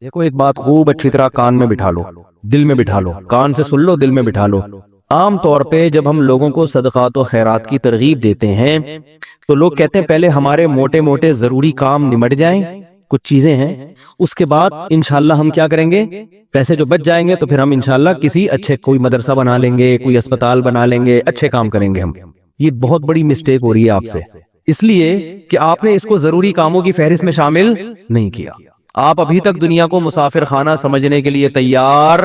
دیکھو ایک بات خوب اچھی طرح کان میں بٹھا لو، دل میں بٹھا لو، کان سے سن لو، دل میں بٹھا لو۔ عام طور پہ جب ہم لوگوں کو صدقات و خیرات کی ترغیب دیتے ہیں تو لوگ کہتے ہیں پہلے ہمارے موٹے موٹے ضروری کام نمٹ جائیں، کچھ چیزیں ہیں، اس کے بعد انشاءاللہ ہم کیا کریں گے، پیسے جو بچ جائیں گے تو پھر ہم انشاءاللہ کسی اچھے کوئی مدرسہ بنا لیں گے، کوئی اسپتال بنا لیں گے، اچھے کام کریں گے ہم۔ یہ بہت بڑی مسٹیک ہو رہی ہے آپ سے، اس لیے کہ آپ نے اس کو ضروری کاموں کی فہرست میں شامل نہیں کیا۔ آپ ابھی تک دنیا کو مسافر خانہ سمجھنے کے لیے تیار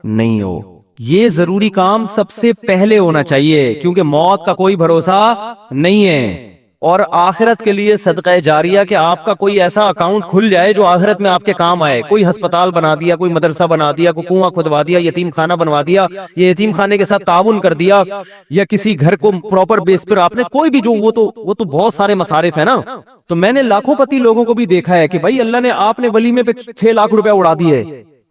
نہیں ہو۔ یہ ضروری کام سب سے پہلے ہونا چاہیے، کیونکہ موت کا کوئی بھروسہ نہیں ہے۔ اور آخرت کے لیے صدقہ جاریہ کہ آپ کا کوئی ایسا اکاؤنٹ کھل جائے جو آخرت میں آپ کے کام آئے، کوئی ہسپتال بنا دیا، کوئی مدرسہ بنا دیا، کوئی کنواں کھدوا دیا، یتیم خانہ بنوا دیا، یہ یتیم خانے کے ساتھ تعاون کر دیا، یا کسی گھر کو پراپر بیس پر آپ نے کوئی بھی جو وہ تو بہت سارے مصارف ہیں نا۔ تو میں نے لاکھوں پتی لوگوں کو بھی دیکھا ہے کہ بھائی اللہ نے آپ نے ولیمے پہ 6 لاکھ روپے اڑا دیے،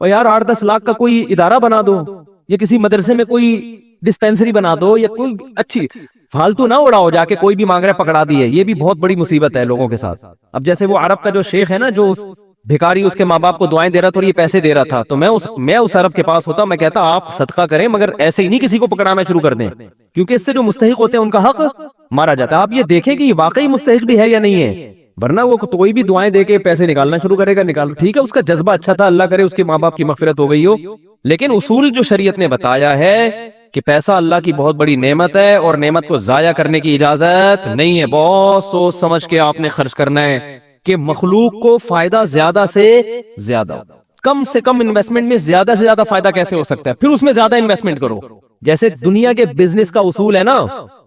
اور یار 8-10 لاکھ کا کوئی ادارہ بنا دو، یا کسی مدرسے میں کوئی ڈسپینسری بنا دو، یا کوئی اچھی فالتو نہ اڑاؤ جا کے کوئی بھی مانگ رہا ہے پکڑا دیے۔ یہ بھی بہت بڑی مصیبت ہے لوگوں کے ساتھ۔ اب جیسے وہ عرب کا جو شیخ ہے نا، جو بھکاری اس کے ماں باپ کو دعائیں دے رہا تھا اور یہ پیسے دے رہا تھا، تو میں اس عرب کے پاس ہوتا، میں کہتا آپ صدقہ کریں مگر ایسے ہی نہیں کسی کو پکڑانا شروع کر دیں، کیونکہ اس سے جو مستحق ہوتے ہیں ان کا حق مارا جاتا ہے۔ آپ یہ دیکھیں کہ یہ واقعی مستحق بھی ہے یا نہیں ہے، ورنہ وہ کوئی بھی دعائیں دے کے پیسے نکالنا شروع کرے گا، نکال ٹھیک ہے، اس کا جذبہ اچھا تھا، اللہ کرے اس کے ماں باپ کی مغفرت ہو گئی ہو، لیکن اصول جو شریعت نے بتایا ہے کہ پیسہ اللہ کی بہت بڑی نعمت ہے اور نعمت کو ضائع کرنے کی اجازت نہیں ہے۔ بہت سوچ سمجھ کے آپ نے خرچ کرنا ہے کہ مخلوق کو فائدہ زیادہ سے زیادہ ہو۔ کم سے کم انویسٹمنٹ میں زیادہ سے زیادہ فائدہ کیسے ہو سکتا ہے، پھر اس میں زیادہ انویسٹمنٹ کرو۔ جیسے دنیا کے بزنس کا اصول ہے نا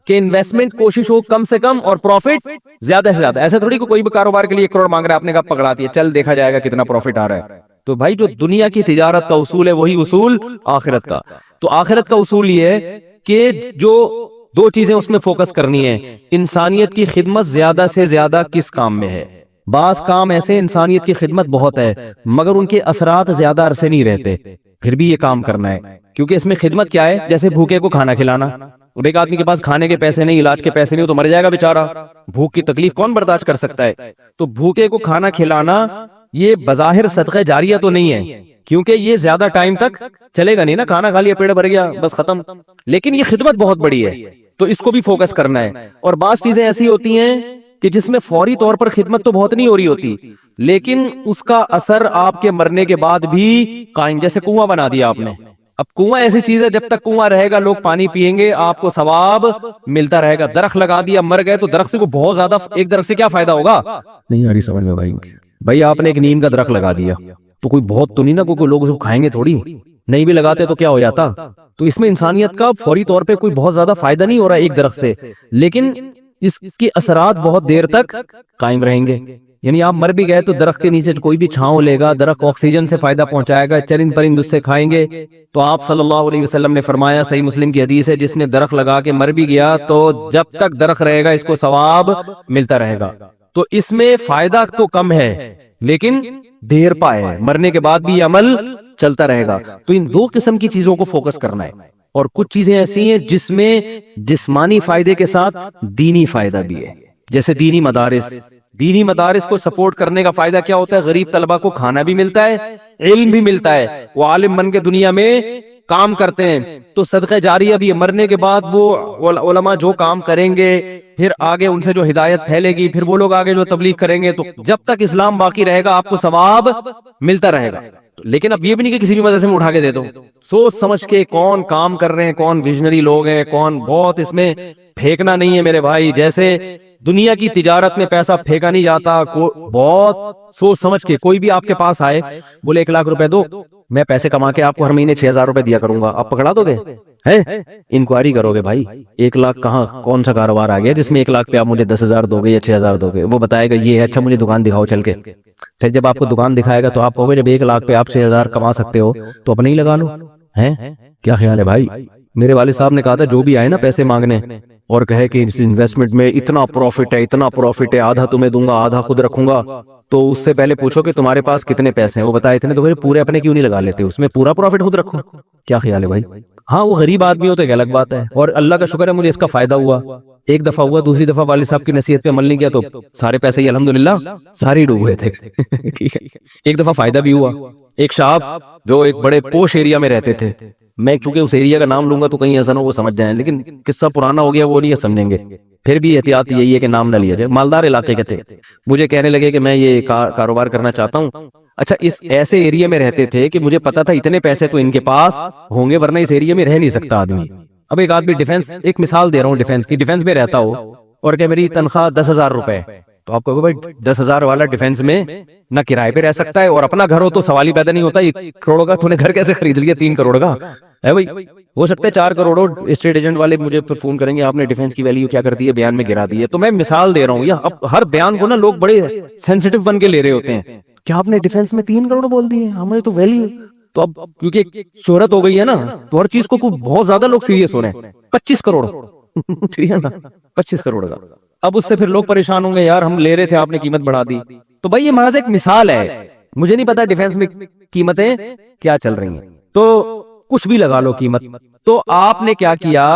کہ انویسٹمنٹ کوشش ہو کم سے کم اور پروفٹ زیادہ سے زیادہ۔ ایسے تھوڑی کوئی بھی کاروبار کے لیے 1 کروڑ مانگ رہا ہے، آپ نے کہا پکڑا دیا، چل دیکھا جائے گا کتنا پروفٹ آ رہا ہے۔ تو بھائی جو دنیا کی تجارت کا اصول ہے وہی اصول آخرت کا۔ تو آخرت کا اصول یہ ہے کہ جو 2 چیزیں اس میں فوکس کرنی ہے، انسانیت کی خدمت زیادہ سے زیادہ کس کام میں ہے۔ بعض کام ایسے انسانیت کی خدمت بہت ہے مگر ان کے اثرات زیادہ عرصے نہیں رہتے، پھر بھی یہ کام کرنا ہے، کیونکہ اس میں خدمت کیا ہے، جیسے بھوکے کو کھانا کھلانا۔ اب ایک آدمی کے پاس کھانے کے پیسے نہیں، علاج کے پیسے نہیں، تو مر جائے گا بیچارہ، بھوک کی تکلیف کون برداشت کر سکتا ہے۔ تو بھوکے کو کھانا کھلانا یہ بظاہر صدقہ جاریہ تو نہیں ہے، کیونکہ یہ زیادہ ٹائم تک چلے گا نہیں نا، کھانا کھا لیا پیٹ بھر گیا بس ختم، لیکن یہ خدمت بہت بڑی ہے، تو اس کو بھی فوکس کرنا ہے۔ اور بعض چیزیں ایسی ہوتی ہیں کہ جس میں فوری طور پر خدمت تو بہت نہیں ہو رہی ہوتی، لیکن اس کا اثر آپ کے مرنے کے بعد بھی قائم، جیسے کنواں بنا دیا آپ نے۔ اب کنواں ایسی چیز ہے، جب تک کنواں رہے گا لوگ پانی پیئیں گے، آپ کو ثواب ملتا رہے گا۔ درخت لگا دیا مر گئے تو درخت سے کو بہت زیادہ، ایک درخت سے کیا فائدہ ہوگا، نہیں آ رہی سمجھ میں بھائی آپ نے ایک نیم کا درخت لگا دیا تو کوئی بہت تو نہیں نا، کوئی لوگ اس کو کھائیں گے تھوڑی، نہیں بھی لگاتے تو کیا ہو جاتا۔ تو اس میں انسانیت کا فوری طور پہ کوئی بہت زیادہ فائدہ نہیں ہو رہا ایک درخت سے، لیکن اس کے اثرات بہت دیر تک قائم رہیں گے۔ یعنی آپ مر بھی گئے تو درخت کے نیچے کوئی بھی چھاؤں لے گا، درخت آکسیجن سے فائدہ پہنچائے گا، چرند پرند اس سے کھائیں گے۔ تو آپ صلی اللہ علیہ وسلم نے فرمایا، صحیح مسلم کی حدیث ہے، جس نے درخت لگا کے مر بھی گیا تو جب تک درخت رہے گا اس کو ثواب ملتا رہے گا۔ تو اس میں فائدہ تو کم ہے لیکن دیر پائے ہے، مرنے کے بعد بھی یہ عمل چلتا رہے گا۔ تو ان 2 قسم کی چیزوں کو فوکس کرنا ہے۔ اور کچھ چیزیں ایسی ہیں جس میں جسمانی فائدے کے ساتھ دینی فائدہ بھی ہے، جیسے دینی مدارس کو سپورٹ کرنے کا فائدہ کیا ہوتا ہے، غریب طلبہ کو کھانا بھی ملتا ہے، علم بھی ملتا ہے، وہ عالم بن کے دنیا میں کام کرتے ہیں۔ تو صدقہ جاریہ بھی مرنے کے بعد وہ علماء جو کام کریں گے، پھر آگے ان سے جو ہدایت پھیلے گی، پھر وہ لوگ آگے جو تبلیغ کریں گے، تو جب تک اسلام باقی رہے گا آپ کو ثواب ملتا رہے گا۔ لیکن اب یہ بھی نہیں کہ کسی بھی مدرسے میں اٹھا کے دے دو، سوچ سمجھ کے کون کام کر رہے ہیں، کون ویژنری لوگ ہیں، کون بہت، اس میں پھینکنا نہیں ہے میرے بھائی۔ جیسے دنیا کی تجارت میں پیسہ پھینکا نہیں جاتا، بہت سوچ سمجھ کے۔ کوئی بھی آپ کے پاس آئے بولے 1 لاکھ روپے دو، میں پیسے کما کے آپ کو ہر مہینے 6,000 روپے دیا کروں گا، آپ پکڑا دو گے؟ انکوائری کرو گے بھائی 1 لاکھ کہاں، کون سا کاروبار آ گیا جس میں 1 لاکھ پہ آپ مجھے 10,000 دو گے یا 6,000 دو گے؟ وہ بتائے گا یہ ہے، اچھا مجھے دکان دکھاؤ چل کے۔ پھر جب آپ کو دکان دکھائے گا تو آپ کہو گے جب 1 لاکھ پہ آپ 6,000 کما سکتے ہو تو اپنے ہی لگا لو۔ کیا خیال ہے بھائی؟ میرے والد صاحب نے کہا تھا جو بھی آئے نا پیسے مانگنے اور کہے کہ اس انویسٹمنٹ میں اتنا پروفٹ ہے، اتنا پروفٹ ہے، آدھا تمہیں دوں گا آدھا خود رکھوں گا، تو اس سے پہلے پوچھو کہ تمہارے پاس کتنے پیسے ہیں، وہ بتائے اتنے، تو پھر پورے اپنے کیوں نہیں لگا لیتے، اس میں پورا پروفٹ خود رکھو۔ کیا خیال ہے بھائی؟ ہاں وہ غریب آدمی ہو تو ایک الگ بات ہے، اور اللہ کا شکر ہے مجھے اس کا فائدہ ہوا۔ ایک دفعہ ہوا، دوسری دفعہ والد صاحب کی نصیحت پہ عمل نہیں کیا تو سارے پیسے ہی الحمدللہ سارے ڈوب گئے تھے۔ ایک دفعہ فائدہ بھی ہوا، ایک صاحب جو ایک بڑے پوش ایریا میں رہتے تھے، میں چونکہ اس ایریا کا نام لوں گا تو کہیں ایسا نہ ہو وہ سمجھ جائیں، لیکن قصہ پرانا ہو گیا وہ نہیں سمجھیں گے، پھر بھی احتیاط یہی ہے کہ نام نہ لیا جائے، مالدار علاقے کے تھے، مجھے کہنے لگے کہ میں یہ کاروبار کرنا چاہتا ہوں۔ اچھا اس ایسے ایریا میں رہتے تھے کہ مجھے پتا تھا اتنے پیسے تو ان کے پاس ہوں گے ورنہ اس ایریا میں رہ نہیں سکتا آدمی۔ اب ایک آدمی ڈیفنس، ایک مثال دے رہا ہوں ڈیفنس کی، ڈیفنس میں رہتا ہو اور کہ میری تنخواہ 10,000 روپے، تو آپ کہو بھائی 10,000 والا ڈیفنس میں نہ کرائے پہ رہ سکتا ہے اور اپنا گھر ہو تو سوال ہی پیدا نہیں ہوتا 1 کروڑ کا تو نے گھر کیسے خرید لیا 3 کروڑ کا ہے بھائی، ہو سکتا ہے 4 کروڑ ہو۔ اسٹیٹ ایجنٹ والے مجھے پھر فون کریں گے آپ نے ڈیفنس کی ویلیو کیا کر دی ہے، بیان میں گرا دی ہے۔ تو میں مثال دے رہا ہوں، یا اب ہر بیان کو نا لوگ بڑے سینسیٹیو بن کے لے رہے ہوتے ہیں کہ آپ نے ڈیفنس میں 3 کروڑ بول دیے، ہمیں تو ویلیو، تو اب کیونکہ شہرت ہو گئی ہے نا تو ہر چیز کو بہت زیادہ لوگ سیریس ہو رہے ہیں۔ 25 کروڑ ٹھیک ہے نا، 25 کروڑ کا، اب اس سے پھر لوگ پریشان ہوں گے یار ہم لے رہے تھے آپ نے قیمت بڑھا دی۔ تو بھائی یہ محض ایک مثال ہے، مجھے نہیں پتا ڈیفنس میں قیمتیں کیا چل رہی ہیں، تو کچھ بھی لگا لو قیمت۔ تو آپ نے کیا کیا،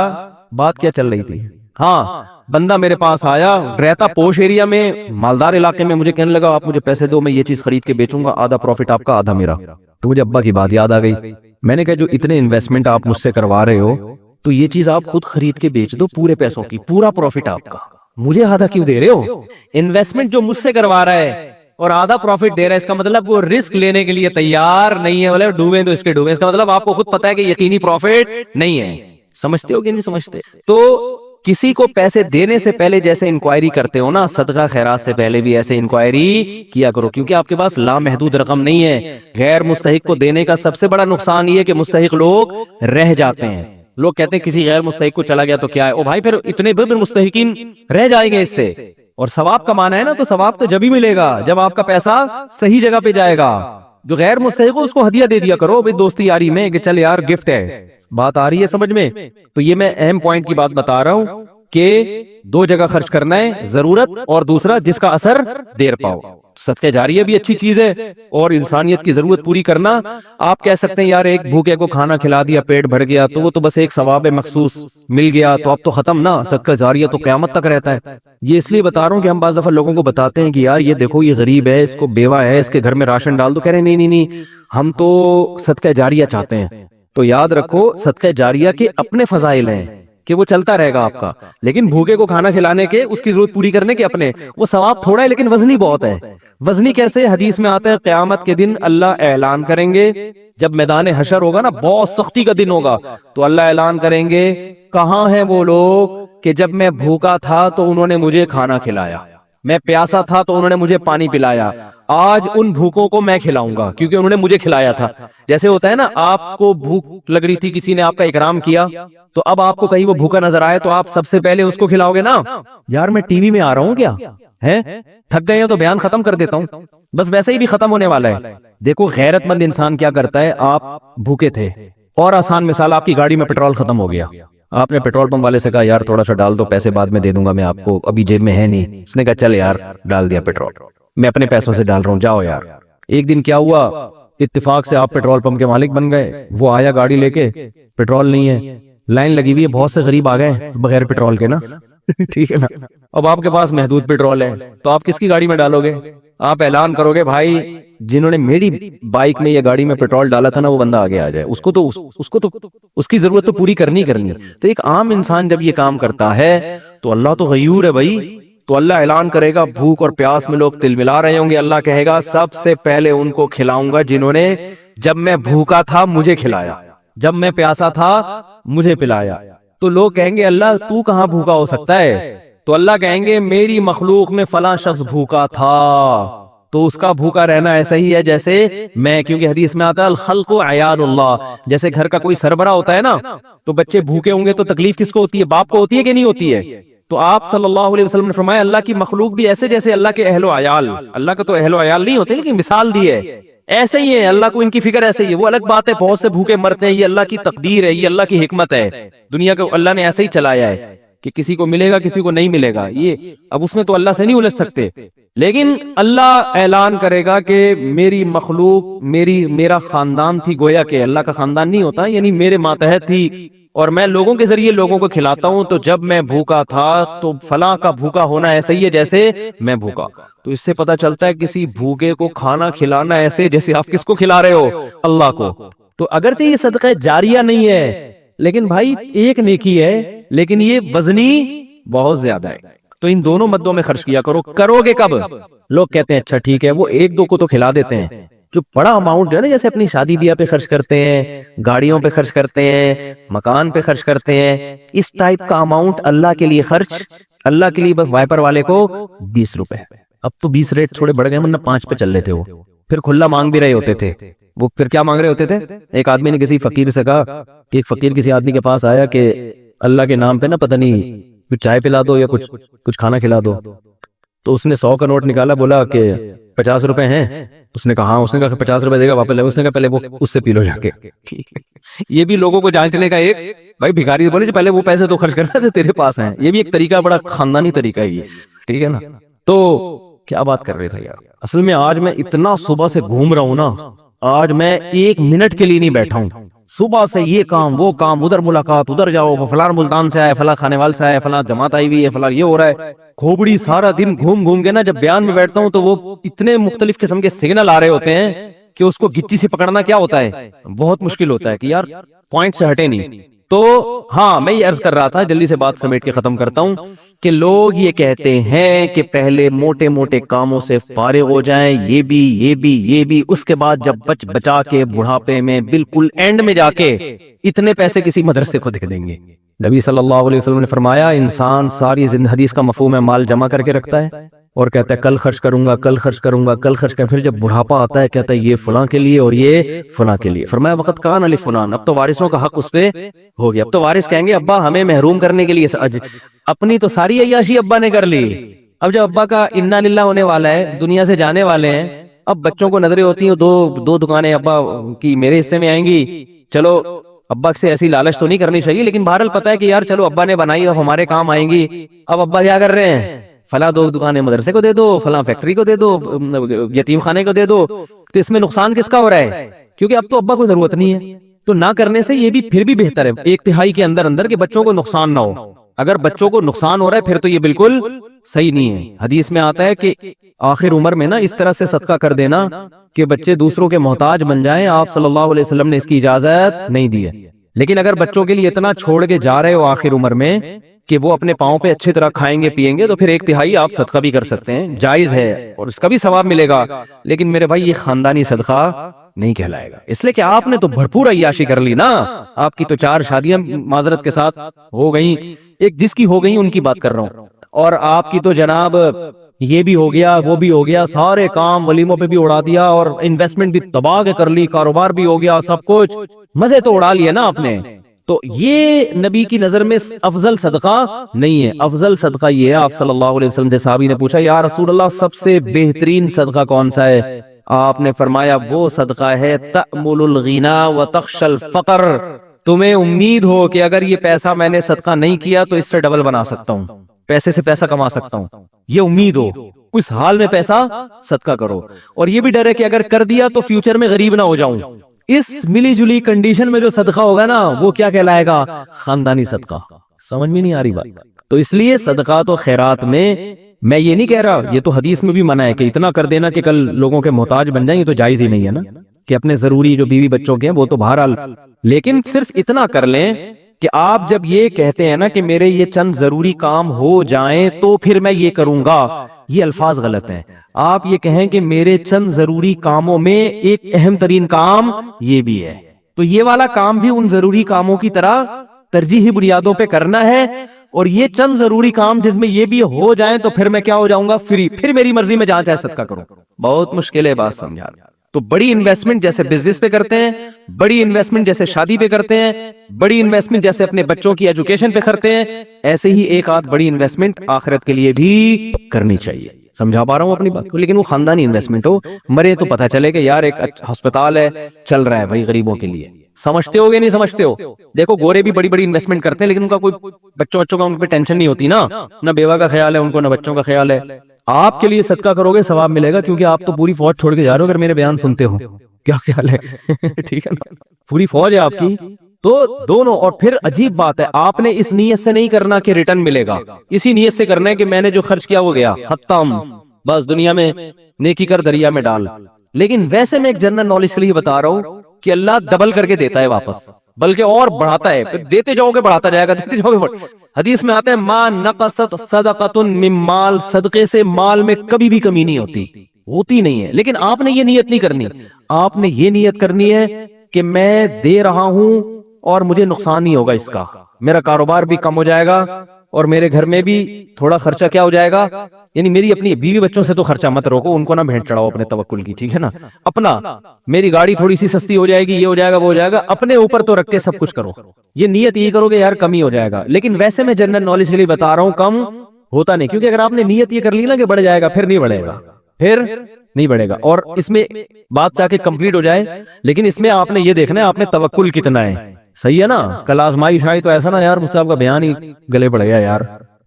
بات کیا چل رہی تھی، ہاں بندہ میرے پاس آیا، رہتا پوش ایریا میں، مالدار علاقے میں، مجھے کہنے لگا آپ مجھے پیسے دو میں یہ چیز خرید کے بیچوں گا، آدھا پروفٹ آپ کا آدھا میرا۔ تو مجھے ابا کی بات یاد آ گئی، میں نے کہا جو اتنے انویسٹمنٹ آپ مجھ سے کروا رہے ہو تو یہ چیز آپ خود خرید کے بیچ دو پورے پیسوں کی، پورا پروفٹ آپ کا، مجھے آدھا کیوں دے رہے ہو؟ انویسٹمنٹ جو مجھ سے کروا رہا ہے اور آدھا پروفٹ دے رہا ہے، اس کا مطلب وہ رسک لینے کے لیے تیار نہیں ہے، بولے ڈوبیں تو اس کے ڈوبیں، اس کا مطلب آپ کو خود پتا ہے کہ یقینی پروفٹ نہیں ہے۔ سمجھتے ہو کہ نہیں سمجھتے؟ تو کسی کو پیسے دینے سے پہلے جیسے انکوائری کرتے ہو نا، صدقہ خیرات سے پہلے بھی ایسے انکوائری کیا کرو، کیونکہ آپ کے پاس لامحدود رقم نہیں ہے۔ غیر مستحق کو دینے کا سب سے بڑا نقصان یہ ہے کہ مستحق لوگ رہ جاتے ہیں۔ لوگ کہتے ہیں کسی غیر مستحق کو چلا گیا تو کیا ہے، او بھائی پھر اتنے بھی مستحقین رہ جائیں گے اس سے، اور ثواب کمانا ہے نا تو ثواب تو جب ہی ملے گا جب آپ کا پیسہ صحیح جگہ پہ جائے گا۔ جو غیر مستحق ہو اس کو ہدیہ دے دیا کرو بھائی دوستی یاری میں کہ چل یار گفٹ ہے، بات آ رہی ہے سمجھ میں؟ تو یہ میں اہم پوائنٹ کی بات بتا رہا ہوں کہ 2 جگہ خرچ کرنا ہے، ضرورت اور دوسرا جس کا اثر دیر پاؤ۔ صدقہ جاریہ بھی اچھی چیز ہے اور انسانیت کی ضرورت پوری کرنا۔ آپ کہہ سکتے ہیں یار ایک بھوکے کو کھانا کھلا دیا پیٹ بھر گیا تو وہ تو بس ایک ثواب مخصوص مل گیا تو اب تو ختم نا، صدقہ جاریہ تو قیامت تک رہتا ہے۔ یہ اس لیے بتا رہا ہوں کہ ہم بعض دفعہ لوگوں کو بتاتے ہیں کہ یار یہ دیکھو یہ غریب ہے، اس کو بیوہ ہے، اس کے گھر میں راشن ڈال دو، کہہ رہے نہیں ہم تو صدقہ جاریہ چاہتے ہیں۔ تو یاد رکھو صدقہ جاریہ کے اپنے فضائل ہیں کہ وہ چلتا رہے گا آپ کا، لیکن بھوکے کو کھانا کھلانے کے، اس کی ضرورت پوری کرنے کے اپنے، وہ ثواب تھوڑا ہے لیکن وزنی بہت ہے۔ وزنی کیسے؟ حدیث میں آتا ہے قیامت کے دن اللہ اعلان کریں گے، جب میدان حشر ہوگا نا بہت سختی کا دن ہوگا تو اللہ اعلان کریں گے کہاں ہیں وہ لوگ کہ جب میں بھوکا تھا تو انہوں نے مجھے کھانا کھلایا، میں پیاسا تھا تو انہوں نے مجھے پانی پلایا، آج ان بھوکوں کو میں کھلاؤں گا کیونکہ انہوں نے مجھے کھلایا تھا۔ جیسے ہوتا ہے نا آپ کو بھوک لگ رہی تھی، کسی نے آپ کا اکرام کیا تو اب آپ کو کہیں وہ بھوکا نظر آئے تو آپ سب سے پہلے اس کو کھلاؤ گے نا، یار میں ٹی وی میں آ رہا ہوں کیا ہے، تھک گئے ہیں تو بیان ختم کر دیتا ہوں، بس ویسے ہی بھی ختم ہونے والا ہے۔ دیکھو غیرت مند انسان کیا کرتا ہے، آپ بھوکے تھے اور آسان مثال آپ کی گاڑی میں پیٹرول ختم ہو گیا، آپ نے پیٹرول پمپ والے سے کہا یار تھوڑا سا ڈال دو، پیسے بعد میں دے دوں گا میں آپ کو، ابھی جیب میں ہے نہیں، اس نے کہا چل یار ڈال دیا پیٹرول، میں اپنے پیسوں سے ڈال رہا ہوں جاؤ یار۔ ایک دن کیا ہوا، اتفاق سے آپ پیٹرول پمپ کے مالک بن گئے، وہ آیا گاڑی لے کے، پیٹرول نہیں ہے، لائن لگی ہوئی ہے، بہت سے غریب آ گئے بغیر پیٹرول کے نا ٹھیک ہے نا، اب آپ کے پاس محدود پیٹرول ہے تو آپ کس کی گاڑی میں ڈالو گے؟ آپ اعلان کرو گے بھائی جنہوں نے میری بائک میں یا گاڑی میں پیٹرول ڈالا تھا نا وہ بندہ آگے آ جائے، اس کو تو اس کی ضرورت تو پوری کرنی کرنی ہے۔ تو ایک عام انسان جب یہ کام کرتا ہے تو اللہ تو غیور ہے بھائی، تو اللہ اعلان کرے گا بھوک اور پیاس میں لوگ تل ملا رہے ہوں گے، اللہ کہے گا سب سے پہلے ان کو کھلاؤں گا جنہوں نے جب میں بھوکا تھا مجھے کھلایا، جب میں پیاسا تھا مجھے پلایا۔ تو لوگ کہیں گے اللہ تو کہاں بھوکا ہو سکتا ہے؟ تو اللہ کہیں گے میری مخلوق میں فلاں شخص بھوکا تھا تو اس کا بھوکا رہنا ایسا ہی ہے جیسے میں، کیونکہ حدیث میں آتا ہے الخلق عیال اللہ، جیسے گھر کا کوئی سربراہ ہوتا ہے نا تو بچے بھوکے ہوں گے تو تکلیف کس کو ہوتی ہے؟ باپ کو ہوتی ہے کہ نہیں ہوتی ہے؟ تو آپ صلی اللہ علیہ وسلم نے فرمایا اللہ کی مخلوق بھی ایسے جیسے اللہ کے اہل و عیال، اللہ کا تو اہل و عیال نہیں ہوتے لیکن مثال دی ہے ایسے ہی ہے، اللہ کو ان کی فکر ایسے ہی ہے۔ وہ الگ بات ہے بہت سے بھوکے مرتے ہیں، یہ اللہ کی تقدیر ہے، یہ اللہ کی حکمت ہے، دنیا کو اللہ نے ایسے ہی چلایا ہے کہ کسی کو ملے گا کسی کو نہیں ملے گا، یہ اب اس میں تو اللہ سے نہیں الجھ سکتے، لیکن اللہ اعلان کرے گا کہ میری مخلوق میرا خاندان تھی، گویا کہ اللہ کا خاندان نہیں ہوتا یعنی میرے ماتحت تھی اور میں لوگوں کے ذریعے لوگوں کو کھلاتا ہوں، تو جب میں بھوکا تھا تو فلاں کا بھوکا ہونا ایسا ہی ہے جیسے میں بھوکا. تو اس سے پتا چلتا ہے کسی بھوکے کو کھانا کھلانا ایسے جیسے آپ کس کو کھلا رہے ہو؟ اللہ کو. تو اگرچہ یہ صدقہ جاریہ نہیں ہے، لیکن بھائی ایک نیکی ہے، لیکن یہ وزنی بہت زیادہ ہے. تو ان دونوں مدوں میں خرچ کیا کرو. کرو گے کب؟ لوگ کہتے ہیں اچھا ٹھیک ہے، وہ ایک دو کو تو کھلا دیتے ہیں. جو بڑا اماؤنٹ جو ہے نا، جیسے اپنی شادی بیاہ پہ خرچ کرتے ہیں، گاڑیوں پہ خرچ کرتے ہیں، مکان پہ خرچ کرتے ہیں، اس ٹائپ کا اماؤنٹ اللہ کے لیے خرچ. اللہ کے لیے بس وائپر والے کو 20 روپے. اب تو 20 ریٹ تھوڑے بڑھ گئے، ورنہ 5 پہ چل رہے تھے. وہ پھر کھلا مانگ بھی رہے ہوتے تھے. وہ پھر کیا مانگ رہے ہوتے تھے؟ ایک آدمی نے کسی فقیر سے کہا کہ ایک فقیر کسی آدمی کے پاس آیا کہ اللہ کے نام پہ نا پتہ نہیں کچھ چائے پلا دو یا کچھ کھانا کھلا دو. تو اس نے 100 کا نوٹ نکالا، بولا کہ 50 روپے ہیں. اس نے کہا ہاں. اس نے کہا 50 روپے دے گا واپس لے. اس نے کہا پہلے وہ اس سے پی لو جا کے. یہ بھی لوگوں کو جانچنے کا ایک بھائی بھکاری بولے پہلے وہ پیسے تو خرچ کرنا تھے، تیرے پاس ہیں. یہ بھی ایک طریقہ، بڑا خاندانی طریقہ ہے یہ. ٹھیک ہے نا. تو کیا بات کر رہے تھے یار؟ اصل میں آج میں اتنا صبح سے گھوم رہا ہوں نا، آج میں 1 منٹ کے لیے نہیں بیٹھا ہوں. صبح سے یہ کام وہ کام، ادھر ملاقات، ادھر جاؤ، فلاں ملتان سے آئے، فلاں کھانے وال سے آئے، فلاں جماعت آئی ہوئی ہے، فلاں یہ ہو رہا ہے. کھوپڑی سارا دن گھوم گھوم کے نا جب بیان میں بیٹھتا ہوں تو وہ اتنے مختلف قسم کے سگنل آ رہے ہوتے ہیں کہ اس کو گچی سے پکڑنا کیا ہوتا ہے، بہت مشکل ہوتا ہے کہ یار پوائنٹ سے ہٹے نہیں. تو ہاں میں یہ عرض کر رہا تھا، جلدی سے بات سمیٹ کے ختم کرتا ہوں، کہ لوگ یہ کہتے ہیں کہ پہلے موٹے موٹے کاموں سے فارغ ہو جائیں، یہ بھی اس کے بعد جب بچا کے بڑھاپے میں بالکل اینڈ میں جا کے اتنے پیسے کسی مدرسے کو دے دیں گے. نبی صلی اللہ علیہ وسلم نے فرمایا انسان ساری زندگی، حدیث کا مفہوم ہے، مال جمع کر کے رکھتا ہے اور کہتا ہے کل خرچ کروں گا، کل خرچ کروں گا، کل خرچ کروں گا. پھر جب بڑھاپا آتا ہے کہتا ہے یہ فلاں کے لیے اور یہ فلاں کے لیے. فرمایا وقت کان علی فلان، اب تو وارثوں کا حق اس پہ ہو گیا. اب تو وارث کہیں گے ابا ہمیں محروم کرنے کے لیے اپنی تو ساری عیاشی ابا نے کر لی. اب جب ابا کا انا للہ ہونے والا ہے، دنیا سے جانے والے ہیں، اب بچوں کو نظریں ہوتی ہیں دو دکانیں ابا کی میرے حصے میں آئیں گی. چلو ابا سے ایسی لالچ تو نہیں کرنی چاہیے، لیکن بہرحال پتا ہے کہ یار چلو ابا نے بنائی، اب ہمارے کام آئیں گی. اب ابا کیا کر رہے ہیں؟ فلاں 2 دکانیں مدرسے کو دے دو، فلاں فیکٹری کو دے دو، یتیم خانے کو دے دو. تو اس میں نقصان کس کا ہو رہا ہے؟ کیونکہ اب تو ابا کو ضرورت نہیں ہے. تو نہ کرنے سے یہ بھی پھر بھی بہتر ہے 1/3 کے اندر کہ بچوں کو نقصان نہ ہو. اگر بچوں کو نقصان ہو رہا ہے پھر تو یہ بالکل صحیح نہیں ہے. حدیث میں آتا ہے کہ آخر عمر میں نا اس طرح سے صدقہ کر دینا کہ بچے دوسروں کے محتاج بن جائیں. آپ صلی اللہ علیہ وسلم نے اس کی اجازت نہیں دی ہے. لیکن اگر بچوں کے لیے اتنا چھوڑ کے جا رہے ہو آخر عمر میں کہ وہ اپنے پاؤں پہ اچھی طرح کھائیں گے پیئیں گے، تو پھر 1/3 آپ صدقہ بھی کر سکتے ہیں، جائز ہے اور اس کا بھی ثواب ملے گا. لیکن میرے بھائی یہ خاندانی صدقہ نہیں کہلائے گا، اس لیے کہ آپ نے تو بھرپور عیاشی کر لی نا. آپ کی تو 4 شادیاں معذرت کے ساتھ ہو گئیں، ایک جس کی ہو گئی ان کی بات کر رہا ہوں، اور آپ کی تو جناب یہ بھی ہو گیا وہ بھی ہو گیا، سارے کام ولیموں پہ بھی اڑا دیا اور انویسٹمنٹ بھی تباہ کے کر لی، کاروبار بھی ہو گیا، سب کچھ مزے تو اڑا لیے نا آپ نے. تو یہ نبی کی نظر میں افضل صدقہ نہیں ہے. افضل صدقہ یہ ہے، آپ صلی اللہ علیہ وسلم سے صحابی نے پوچھا یا رسول اللہ سب سے بہترین صدقہ کون سا ہے؟ آپ نے فرمایا وہ صدقہ ہے تأمل الغنا وتخشى الفقر. تمہیں امید ہو کہ اگر یہ پیسہ میں نے صدقہ نہیں کیا تو اس سے ڈبل بنا سکتا ہوں، پیسے سے پیسہ کما سکتا ہوں، یہ امید ہو، اس حال میں پیسہ صدقہ کرو. اور یہ بھی ڈر ہے کہ اگر کر دیا تو فیوچر میں غریب نہ ہو جاؤں. اس ملی جلی کنڈیشن میں جو صدقہ ہوگا نا وہ کیا کہلائے گا؟ خاندانی صدقہ. سمجھ میں نہیں آ رہی بات؟ تو اس لیے صدقات و خیرات میں یہ نہیں کہہ رہا، یہ تو حدیث میں بھی منع ہے کہ اتنا کر دینا کہ کل لوگوں کے محتاج بن جائیں، یہ تو جائز ہی نہیں ہے نا. کہ اپنے ضروری جو بیوی بچوں کے ہیں وہ تو بہرحال، لیکن صرف اتنا کر لیں کہ آپ جب یہ کہتے ہیں نا کہ میرے یہ چند ضروری کام ہو جائیں تو پھر میں یہ کروں گا، یہ الفاظ غلط ہیں. آپ یہ کہیں کہ میرے چند ضروری کاموں میں ایک اہم ترین کام یہ بھی ہے، تو یہ والا کام بھی ان ضروری کاموں کی طرح ترجیحی بنیادوں پہ کرنا ہے. اور یہ چند ضروری کام جس میں یہ بھی ہو جائیں تو پھر میں کیا ہو جاؤں گا؟ فری. پھر میری مرضی میں جہاں چاہے صدقہ کروں. بہت مشکل ہے بات سمجھا. تو بڑی انویسٹمنٹ جیسے بزنس پہ کرتے ہیں، بڑی انویسٹمنٹ جیسے شادی پہ کرتے ہیں، بڑی انویسٹمنٹ جیسے اپنے بچوں کی ایجوکیشن پہ کرتے ہیں، ایسے ہی ایک آدھ بڑی انویسٹمنٹ آخرت کے لیے بھی کرنی چاہیے. سمجھا پا رہا ہوں اپنی بات کو؟ لیکن وہ خاندانی انویسٹمنٹ ہو، مرے تو پتہ چلے کہ یار ایک ہسپتال ہے چل رہا ہے بھائی غریبوں کے لیے. سمجھتے ہو گے نہیں سمجھتے ہو؟ دیکھو گورے بھی بڑی بڑی انویسٹمنٹ کرتے ہیں لیکن ان کا کوئی بچوں کا ان پہ ٹینشن نہیں ہوتی نا، نہ بیوہ کا خیال ہے ان کو، نہ بچوں کا خیال ہے. آپ کے لیے صدقہ کرو گے ثواب ملے گا، کیونکہ آپ تو پوری فوج چھوڑ کے جا رہے ہو اگر میرے بیان سنتے ہو. کیا خیال ہے؟ ٹھیک ہے نا، پوری فوج ہے آپ کی، تو دونوں. اور پھر عجیب بات ہے, آپ نے اس نیت سے نہیں کرنا کہ ریٹرن ملے گا, اسی نیت سے کرنا ہے کہ میں نے جو خرچ کیا وہ گیا, ختم, بس دنیا میں نیکی کر دریا میں ڈال. لیکن ویسے میں ایک جنرل نالج کے لیے بتا رہا ہوں کہ اللہ ڈبل کر کے دیتا ہے واپس, بلکہ اور بڑھاتا ہے, پھر دیتے جاؤ گے بڑھاتا جائے گا, دیتے جاؤ گے. حدیث میں آتا ہے ما نقصت صدقۃ من مال, صدقے سے مال میں کبھی بھی کمی نہیں ہوتی نہیں ہے. لیکن آپ نے یہ نیت نہیں کرنی, آپ نے یہ نیت کرنی ہے کہ میں دے رہا ہوں اور مجھے نقصان نہیں ہوگا اس کا, میرا کاروبار بھی کم ہو جائے گا اور میرے گھر میں بھی تھوڑا خرچہ کیا ہو جائے گا. یعنی میری اپنی بیوی بچوں سے تو خرچہ مت روکو, ان کو نہ بھیٹ چڑھاؤ اپنے توکل کی, ٹھیک ہے نا. اپنا, میری گاڑی تھوڑی سی سستی ہو جائے گی, یہ ہو جائے گا وہ ہو جائے گا, اپنے اوپر تو رکھ کے سب کچھ کرو. یہ نیت یہ کرو کہ یار کم ہی ہو جائے گا. لیکن ویسے میں جنرل نالج کے لیے بتا رہا ہوں کم ہوتا نہیں, کیونکہ اگر آپ نے نیت یہ کر لی نا کہ بڑھ جائے گا, پھر نہیں بڑھے گا, پھر نہیں بڑھے گا. اور اس میں بات چاہ کے کمپلیٹ ہو جائے, لیکن اس میں آپ نے یہ دیکھنا ہے آپ نے توکل کتنا ہے. صحیح ہے نا, کل آزمائی شاید تو ایسا نا یار مجھ سے آپ کا بیان ہی گلے پڑ گیا یار,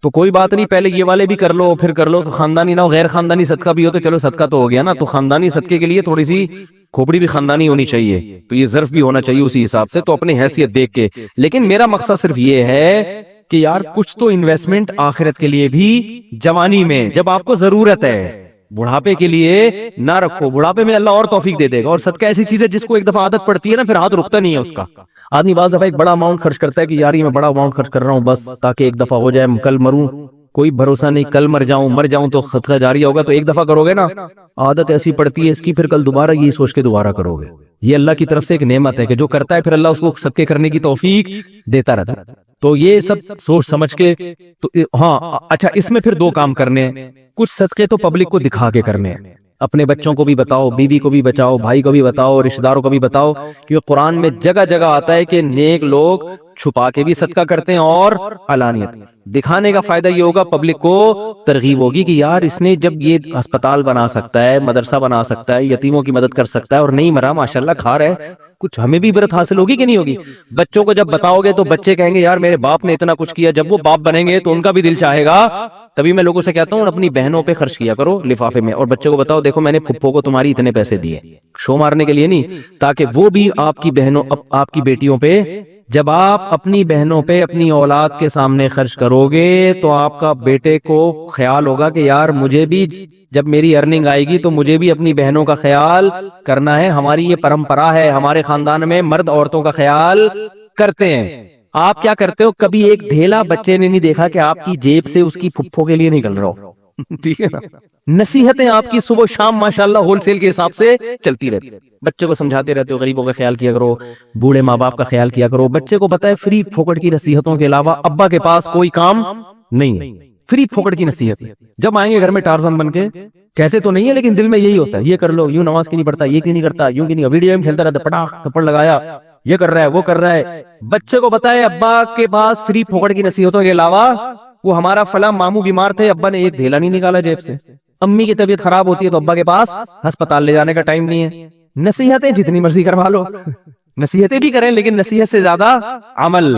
تو کوئی بات نہیں, پہلے یہ والے بھی کر لو پھر کر لو, تو خاندانی نہ ہو, غیر خاندانی صدقہ بھی ہو تو چلو صدقہ تو ہو گیا نا. تو خاندانی صدقے کے لیے تھوڑی سی کھوپڑی بھی خاندانی ہونی چاہیے, تو یہ ظرف بھی ہونا چاہیے اسی حساب سے, تو اپنی حیثیت دیکھ کے. لیکن میرا مقصد صرف یہ ہے کہ یار کچھ تو انویسٹمنٹ آخرت کے لیے بھی جوانی میں, جب آپ کو ضرورت ہے. بڑھاپے کے لیے نہ رکھو, بڑھاپے میں اللہ اور توفیق دے دے گا. اور صدقہ ایسی چیز ہے جس کو ایک دفعہ عادت پڑتی ہے نا, پھر ہاتھ رکتا نہیں ہے اس کا. آدمی بعض دفعہ ایک بڑا اماؤنٹ خرچ کرتا ہے کہ یار یہ میں بڑا اماؤنٹ خرچ کر رہا ہوں بس تاکہ ایک دفعہ ہو جائے, کل مروں کوئی بھروسہ نہیں, کل مر جاؤں تو صدقہ جاری ہوگا. تو ایک دفعہ کرو گے نا, عادت ایسی پڑتی ہے اس کی, پھر کل دوبارہ یہ سوچ کے دوبارہ کرو گے. یہ اللہ کی طرف سے ایک نعمت ہے کہ جو کرتا ہے پھر اللہ اس کو صدقے کرنے کی توفیق دیتا رہتا ہے. تو یہ سب سوچ سمجھ کے. تو ہاں اچھا, اس میں پھر دو کام کرنے ہیں. کچھ صدقے تو پبلک کو دکھا کے کرنے ہیں, اپنے بچوں کو بھی بتاؤ, بیوی کو بھی بچاؤ, بھائی کو بھی بتاؤ, رشتہ داروں کو بھی بتاؤ, کیونکہ قرآن میں جگہ جگہ آتا ہے کہ نیک لوگ چھپا کے بھی صدقہ کرتے ہیں اور علانیت. دکھانے کا فائدہ یہ ہوگا, پبلک کو ترغیب ہوگی کہ یار اس نے جب یہ ہسپتال بنا سکتا ہے, مدرسہ بنا سکتا ہے, یتیموں کی مدد کر سکتا ہے اور نہیں مرا, ماشاءاللہ کھا رہا ہے, کچھ ہمیں بھی عبرت حاصل ہوگی کہ نہیں ہوگی. بچوں کو جب بتاؤ گے تو بچے کہیں گے یار میرے باپ نے اتنا کچھ کیا, جب وہ باپ بنیں گے تو ان کا بھی دل چاہے گا. تبھی میں لوگوں سے کہتا ہوں اپنی بہنوں پہ خرچ کیا کرو لفافے میں, اور بچوں کو بتاؤ دیکھو میں نے پھپھو کو تمہاری اتنے پیسے دیے, شو مارنے کے لیے نہیں, تاکہ وہ بھی آپ کی بہنوں, آپ کی بیٹیوں پہ, جب آپ اپنی بہنوں پہ اپنی اولاد کے سامنے خرچ کرو گے تو آپ کا بیٹے کو خیال ہوگا کہ یار مجھے بھی جب میری ارننگ آئے گی تو مجھے بھی اپنی بہنوں کا خیال کرنا ہے. ہماری یہ پرمپرا ہے, ہمارے خاندان میں مرد عورتوں کا خیال کرتے ہیں. آپ کیا کرتے ہو, کبھی ایک دھیلا بچے نے نہیں دیکھا کہ آپ کی جیب سے اس کی پھپھو کے لیے نکل رہا ہو, ٹھیک ہے نا. نصیحتیں آپ کی صبح شام ماشاءاللہ ہول سیل کے حساب سے چلتی رہتی. بچے کو سمجھاتے رہتے ہو غریبوں کا خیال کیا کرو, بوڑھے ماں باپ کا خیال کیا کرو. بچے کو پتہ ہے فری پھوکٹ کی نصیحتوں کے علاوہ ابا کے پاس کوئی کام نہیں ہے, فری پھوکٹ کی نصیحت. جب آئیں گے گھر میں ٹارزن بن کے, کہتے تو نہیں ہے لیکن دل میں یہی ہوتا ہے, یہ کر لو, یوں نماز کی نہیں پڑھتا, یہ کیوں نہیں کرتا, یوں کی نہیں, ویڈیو گیم کھیلتا رہتا, پٹاخ تھپڑ لگایا, یہ کر رہا ہے وہ کر رہا ہے. بچے کو پتہ ہے ابا کے پاس فری پھوکٹ کی نصیحتوں کے علاوہ, وہ ہمارا فلاں ماموں بیمار تھے, ابا نے ایک دھیلا نہیں نکالا جیب سے. امی کی طبیعت خراب ہوتی ہے تو ابا کے پاس ہسپتال لے جانے کا ٹائم نہیں ہے. نصیحتیں جتنی مرضی کروا لو, نصیحتیں بھی کریں لیکن نصیحت سے زیادہ عمل.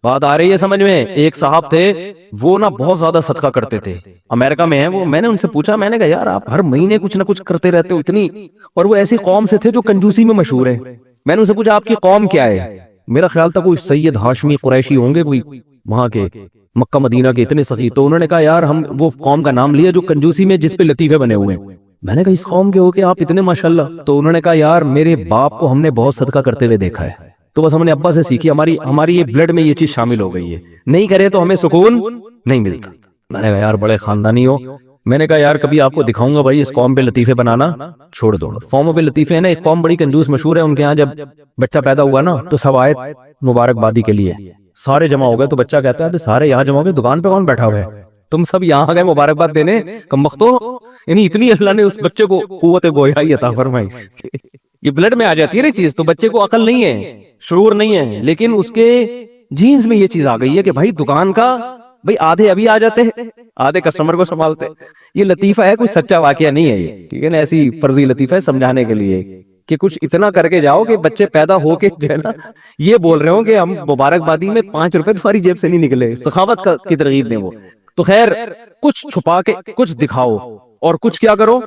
بات آ رہی ہے سمجھ میں. ایک صاحب تھے, وہ نا بہت زیادہ صدقہ کرتے تھے, امریکہ میں ہیں وہ. میں نے ان سے پوچھا, میں نے کہا یار آپ ہر مہینے کچھ نہ کچھ کرتے رہتے ہو اتنی, اور وہ ایسی قوم سے تھے جو کنجوسی میں مشہور ہے. میں نے ان سے پوچھا آپ کی قوم کیا ہے, میرا خیال تھا کوئی سید ہاشمی قریشی ہوں گے, کوئی وہاں کے مکہ مدینہ کے اتنے سخی. تو انہوں نے کہا یار ہم وہ قوم کا نام لیا جو کنجوسی میں جس پہ لطیفے بنے ہوئے ہیں. میں نے کہا اس قوم کے ہو کہ آپ اتنے ماشاءاللہ. تو انہوں نے کہا یار میرے باپ کو ہم نے بہت صدقہ کرتے ہوئے دیکھا ہے, تو بس ہم نے ابا سے سیکھی, ہماری یہ بلڈ میں یہ چیز شامل ہو گئی ہے, نہیں کرے تو ہمیں سکون نہیں ملتا. میں نے کہا یار بڑے خاندانی ہو. میں نے کہا یار کبھی آپ کو دکھاؤں گا بھائی اس قوم پہ لطیفے بنانا چھوڑ دو. قوموں پہ لطیفے ہیں نا, ایک قوم بڑی کنجوس مشہور ہے, ان کے ہاں جب بچہ پیدا ہوا نا تو سب آئے مبارکبادی کے لیے, سارے جمع ہو گئے. تو بچہ کہتا ہے سارے یہاں جمع ہو گئے, دکان پہ کون بیٹھا ہوا ہے, تم سب یہاں آ گئے مبارکباد دینے, کم بختو. یعنی اتنی اللہ نے اس بچے کو قوت گویائی عطا فرمائی. یہ بلڈ میں آ جاتی ہے نا چیز, تو بچے کو عقل نہیں ہے, شعور نہیں ہے, لیکن اس کے جینز میں یہ چیز آ گئی ہے کہ بھائی دکان کا بھائی آدھے ابھی آ جاتے ہیں, آدھے کسٹمر کو سنبھالتے. یہ لطیفہ ہے, کوئی سچا واقعہ نہیں ہے یہ, ٹھیک ہے نا, ایسی فرضی لطیفہ ہے سمجھانے کے لیے کہ کچھ اتنا کر کے جاؤ کہ بچے پیدا ہو کے جو ہے نا یہ بول رہے ہوں کہ ہم مبارکبادی میں 5 روپے تمہاری جیب سے نہیں نکلے. سخاوت کی ترغیب دیں وہ. تو خیر کچھ چھپا کے کچھ دکھاؤ, اور کچھ کیا کرو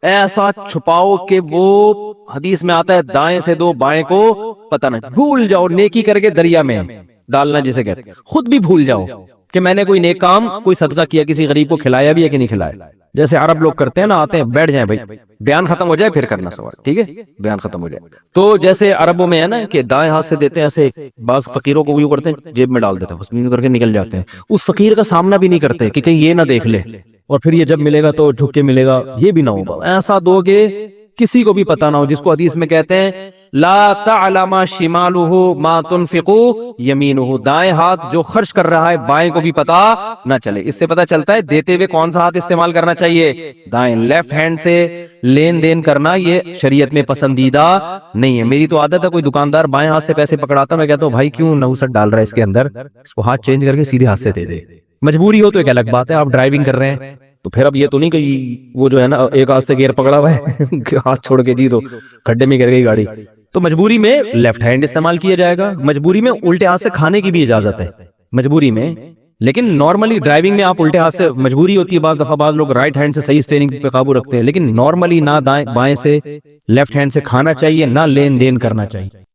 ایسا چھپاؤ کہ وہ حدیث میں آتا ہے دائیں سے دو بائیں کو پتہ نہیں، بھول جاؤ نیکی کر کے دریا میں ڈالنا جسے کہتے ہیں، خود بھی بھول جاؤ کہ میں نے کوئی نیک کام کوئی صدقہ کیا، کسی غریب کو کھلایا بھی ہے کہ نہیں کھلایا. جیسے عرب لوگ کرتے ہیں نا، آتے ہیں بیٹھ جائیں بھائی، بیان ختم ہو جائے پھر کرنا سوال، ٹھیک ہے بیان ختم ہو جائے. تو جیسے عربوں میں ہے نا کہ دائیں ہاتھ سے دیتے ہیں ایسے، بعض فقیروں کو یوں کرتے ہیں جیب میں ڈال دیتے ہیں بس یوں کر کے نکل جاتے ہیں، اس فقیر کا سامنا بھی نہیں کرتے کہ کہیں یہ نہ دیکھ لے اور پھر یہ جب ملے گا تو جھک کے ملے گا، یہ بھی نہ ہو. ایسا دو کہ کسی کو بھی پتہ نہ ہو، جس کو حدیث میں کہتے ہیں لا تعلم شمالہ ما تنفق یمینہ، دائیں ہاتھ جو خرچ کر رہا ہے بائیں کو بھی پتہ نہ چلے. اس سے پتہ چلتا ہے دیتے ہوئے کون سا ہاتھ استعمال کرنا چاہیے، دائیں. لیفٹ ہینڈ سے لین دین کرنا یہ شریعت میں پسندیدہ نہیں ہے. میری تو عادت ہے کوئی دکاندار بائیں ہاتھ سے پیسے پکڑاتا میں کہتا ہوں بھائی کیوں نحوست ڈال رہا ہے اس کے اندر، اس کو ہاتھ چینج کر کے سیدھے ہاتھ سے دے دے. مجبوری ہو تو ایک الگ بات ہے، آپ ڈرائیونگ کر رہے ہیں تو پھر اب یہ تو نہیں کہ وہ جو ہے نا ایک ہاتھ سے گیئر پکڑا ہوا ہے ہاتھ چھوڑ کے جی تو کھڈے میں گر گئی گاڑی، تو مجبوری میں لیفٹ ہینڈ استعمال کیا جائے گا. مجبوری میں الٹے ہاتھ سے کھانے کی بھی اجازت ہے مجبوری میں، لیکن نارملی ڈرائیونگ میں آپ الٹے ہاتھ سے مجبوری ہوتی ہے، بعض دفعہ بعض لوگ رائٹ ہینڈ سے صحیح اسٹیئرنگ پہ قابو رکھتے ہیں، لیکن نارملی نہ دائیں بائیں سے لیفٹ ہینڈ سے کھانا چاہیے، نہ لین دین کرنا چاہیے.